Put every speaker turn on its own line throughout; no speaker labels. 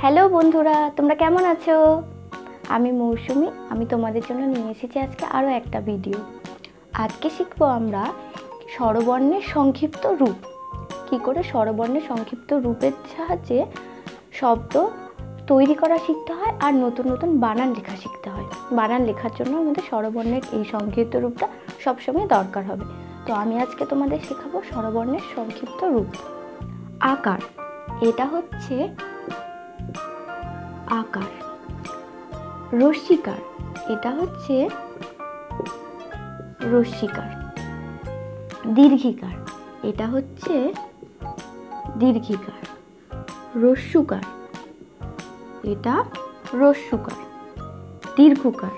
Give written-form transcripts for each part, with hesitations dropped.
Hello বন্ধুরা, তোমরা কেমন আছো? আমি মৌসুমি। আমি তোমাদের জন্য নিয়ে এসেছি আজকে আরও একটা ভিডিও। আজকে শিখবো আমরা স্বরবর্ণের সংক্ষিপ্ত রূপ। কি করে স্বরবর্ণের সংক্ষিপ্ত রূপের সাহায্যে শব্দ তৈরি করা শিখতে হয় আর নতুন নতুন বানান লেখা শিখতে হয়। বানান লেখার জন্য আমাদের স্বরবর্ণের এই সংক্ষিপ্ত রূপটা সবসময় দরকার হবে। তো আমি আজকে তোমাদের শেখাবো স্বরবর্ণের সংক্ষিপ্ত রূপ। আকার, এটা হচ্ছে আকার। রস্যিকার, এটা হচ্ছে রস্যিকার। দীর্ঘিকার, এটা হচ্ছে দীর্ঘিকার। রস্যুকার, এটা রস্যুকার। দীর্ঘকার,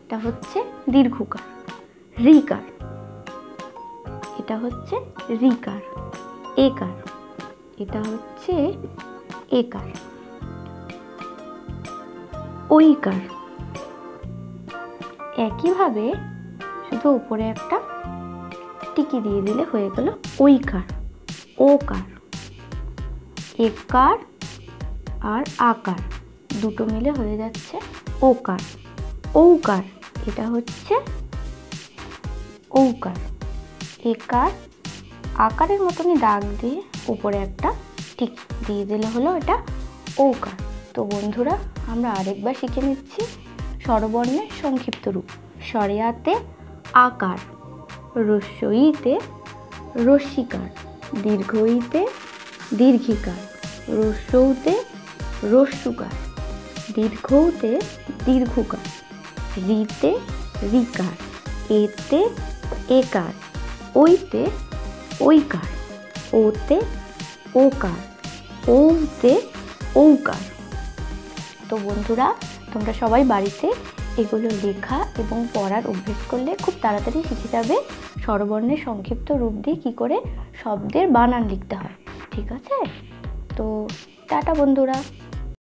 এটা হচ্ছে দীর্ঘকার। ঋকার, এটা হচ্ছে ঋকার। একার, এটা হচ্ছে একার। ঐকার, একইভাবে শুধু উপরে একটা টিকি দিয়ে দিলে হয়ে গেল ঐকার। ওকার, একার আর আকার দুটো মিলে হয়ে যাচ্ছে ওকার। ঔকার, এটা হচ্ছে ঔকার। একার আকারের মতনই দাগ দিয়ে উপরে একটা টিকি দিয়ে দিলে হলো এটা ঔকার। তো বন্ধুরা, আমরা আরেকবার শিখে নিচ্ছি স্বরবর্ণের সংক্ষিপ্ত রূপ। স্বরেয়াতে আকার, রস্যইতে রস্যিকার, দীর্ঘইতে দীর্ঘিকার, রস্যৌতে রস্যুকার, দীর্ঘৌতে দীর্ঘকার, ঋতে ঋকার, এতে একার, ঐতে ঐকার, ওতে ওকার, ঔতে ঔকার। তো বন্ধুরা, তোমরা সবাই বাড়িতে এগুলো লেখা এবং পড়ার অভ্যেস করলে খুব তাড়াতাড়ি শিখে যাবে স্বরবর্ণের সংক্ষিপ্ত রূপ দিয়ে কী করে শব্দের বানান লিখতে হয়। ঠিক আছে? তো টাটা বন্ধুরা।